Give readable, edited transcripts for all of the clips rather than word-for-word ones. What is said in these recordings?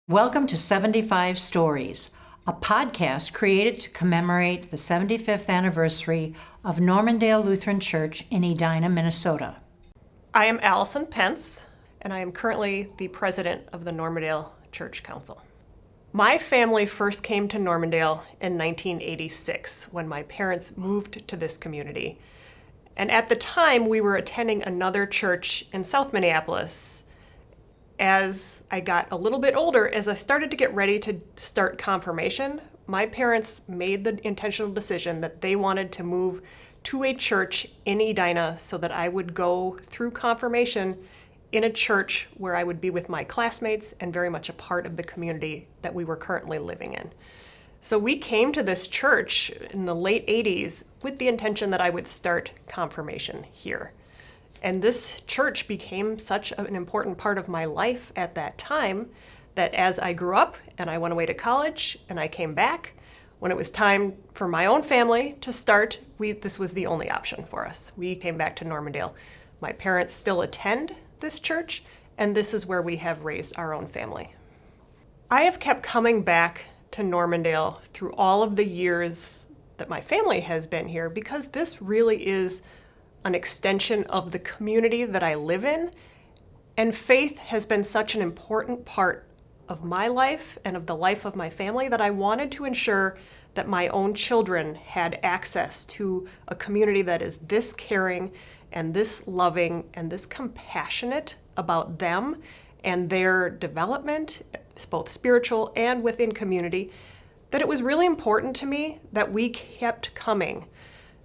Welcome to 75 Stories, a podcast created to commemorate the 75th anniversary of Normandale Lutheran Church in Edina, Minnesota. I am Alison Pence, and I am currently the president of the Normandale Church Council. My family first came to Normandale in 1986 when my parents moved to this community. And at the time, we were attending another church in South Minneapolis. As I got a little bit older, as I started to get ready to start confirmation, my parents made the intentional decision that they wanted to move to a church in Edina so that I would go through confirmation in a church where I would be with my classmates and very much a part of the community that we were currently living in. So we came to this church in the late 80s with the intention that I would start confirmation here. And this church became such an important part of my life at that time that as I grew up and I went away to college and I came back, when it was time for my own family to start, this was the only option for us. We came back to Normandale. My parents still attend this church, and this is where we have raised our own family. I have kept coming back to Normandale through all of the years that my family has been here because this really is an extension of the community that I live in, and faith has been such an important part of my life and of the life of my family that I wanted to ensure that my own children had access to a community that is this caring and this loving and this compassionate about them and their development, both spiritual and within community, that it was really important to me that we kept coming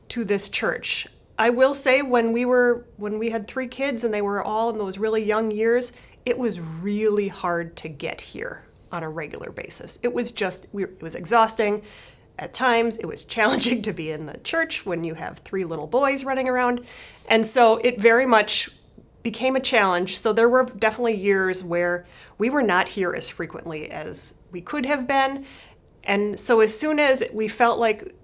to this church. I will say when we had 3 kids and they were all in those really young years, it was really hard to get here on a regular basis. It was exhausting. At times, it was challenging to be in the church when you have 3 little boys running around. And so it very much became a challenge. So there were definitely years where we were not here as frequently as we could have been. And so as soon as we felt like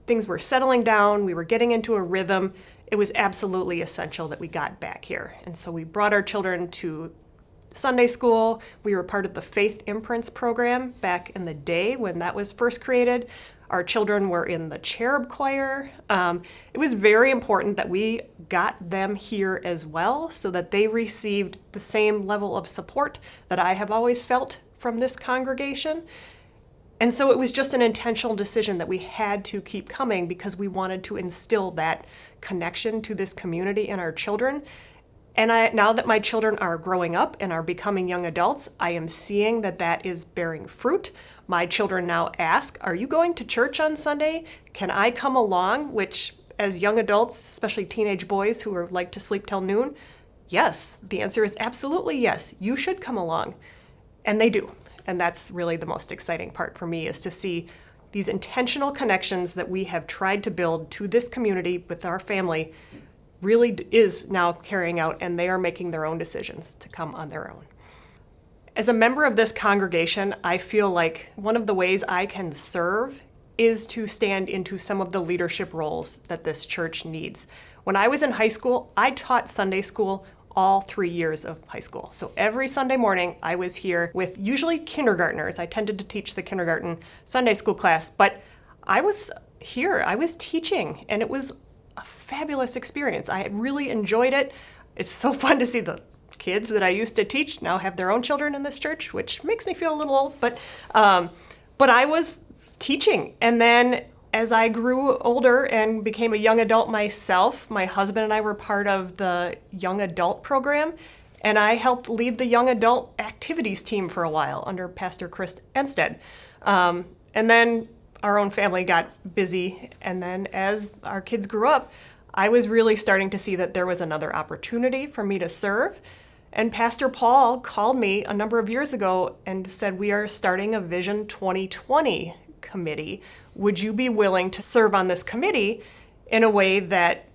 things were settling down, we were getting into a rhythm, it was absolutely essential that we got back here. And so we brought our children to Sunday school. We were part of the Faith Imprints program back in the day when that was first created. Our children were in the cherub choir. It was very important that we got them here as well so that they received the same level of support that I have always felt from this congregation. And so it was just an intentional decision that we had to keep coming because we wanted to instill that connection to this community in our children. And now that my children are growing up and are becoming young adults, I am seeing that that is bearing fruit. My children now ask, "Are you going to church on Sunday? Can I come along?" Which, as young adults, especially teenage boys who like to sleep till noon, yes, the answer is absolutely yes, you should come along. And they do. And that's really the most exciting part for me, is to see these intentional connections that we have tried to build to this community with our family really is now carrying out, and they are making their own decisions to come on their own. As a member of this congregation, I feel like one of the ways I can serve is to stand into some of the leadership roles that this church needs. When I was in high school, I taught Sunday school all 3 years of high school. So every Sunday morning, I was here with usually kindergartners. I tended to teach the kindergarten Sunday school class, but I was here, I was teaching, and it was a fabulous experience. I really enjoyed it. It's so fun to see the kids that I used to teach now have their own children in this church, which makes me feel a little old, but I was teaching. And then as I grew older and became a young adult myself, my husband and I were part of the young adult program, and I helped lead the young adult activities team for a while under Pastor Chris Enstead. And then our own family got busy, and then as our kids grew up, I was really starting to see that there was another opportunity for me to serve. And Pastor Paul called me a number of years ago and said, "We are starting a Vision 2020 committee. Would you be willing to serve on this committee in a way that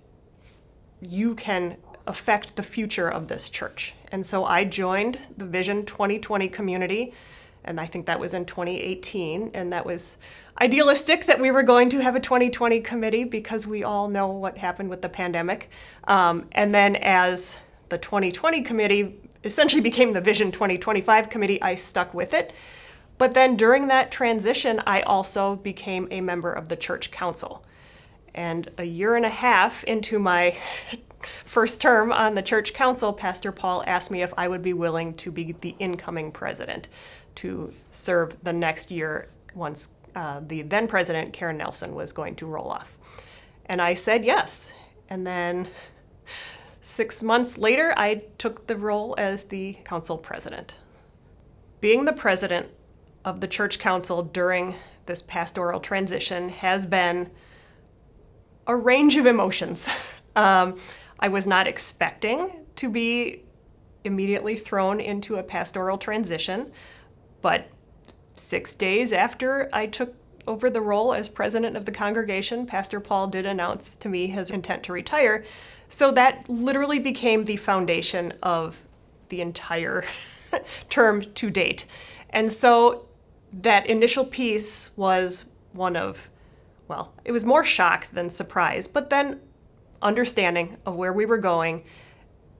you can affect the future of this church?" And so I joined the Vision 2020 community, and I think that was in 2018, and that was idealistic that we were going to have a 2020 committee because we all know what happened with the pandemic. And then as the 2020 committee essentially became the Vision 2025 committee, I stuck with it. But then during that transition, I also became a member of the church council. And a year and a half into my first term on the church council, Pastor Paul asked me if I would be willing to be the incoming president to serve the next year once the then president, Karen Nelson, was going to roll off. And I said yes. And then 6 months later, I took the role as the council president. Being the president of the church council during this pastoral transition has been a range of emotions. I was not expecting to be immediately thrown into a pastoral transition, but 6 days after I took over the role as president of the congregation, Pastor Paul did announce to me his intent to retire. So that literally became the foundation of the entire term to date. And so that initial piece was one of, well, it was more shock than surprise, but then understanding of where we were going.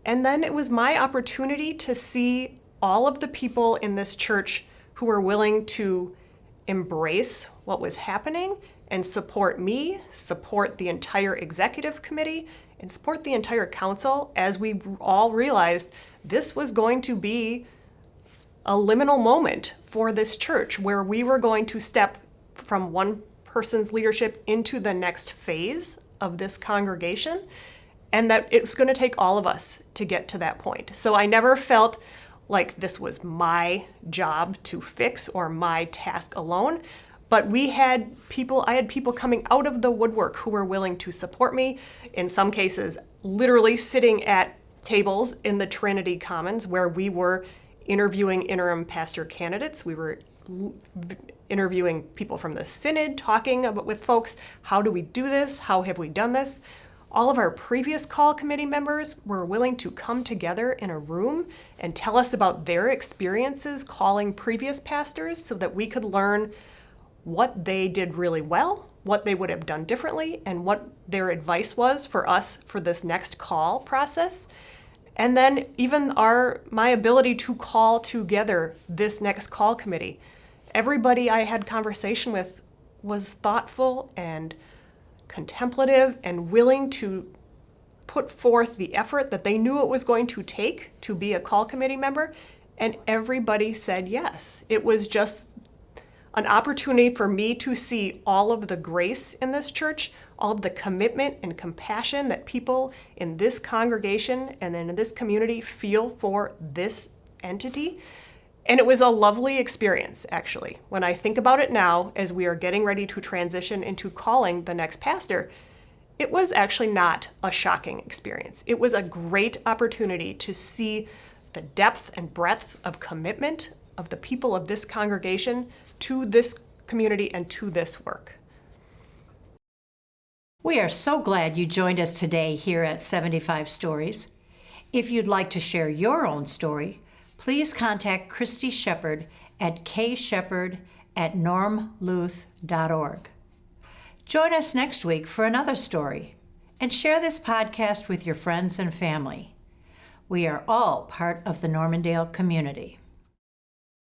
And then it was my opportunity to see all of the people in this church who were willing to embrace what was happening and support me, support the entire executive committee, and support the entire council as we all realized this was going to be a liminal moment for this church where we were going to step from one person's leadership into the next phase of this congregation, and that it was going to take all of us to get to that point. So I never felt like this was my job to fix or my task alone, but I had people coming out of the woodwork who were willing to support me, in some cases literally sitting at tables in the Trinity Commons where we were interviewing interim pastor candidates. We were interviewing people from the synod, talking about with folks, how do we do this? How have we done this? All of our previous call committee members were willing to come together in a room and tell us about their experiences calling previous pastors so that we could learn what they did really well, what they would have done differently, and what their advice was for us for this next call process. And then even my ability to call together this next call committee. Everybody I had conversation with was thoughtful and contemplative and willing to put forth the effort that they knew it was going to take to be a call committee member, and everybody said yes. It was just an opportunity for me to see all of the grace in this church, all of the commitment and compassion that people in this congregation and in this community feel for this entity. And it was a lovely experience, actually. When I think about it now, as we are getting ready to transition into calling the next pastor, it was actually not a shocking experience. It was a great opportunity to see the depth and breadth of commitment of the people of this congregation to this community and to this work. We are so glad you joined us today here at 75 Stories. If you'd like to share your own story, please contact Christy Shepard at kshepard@normluth.org. Join us next week for another story, and share this podcast with your friends and family. We are all part of the Normandale community.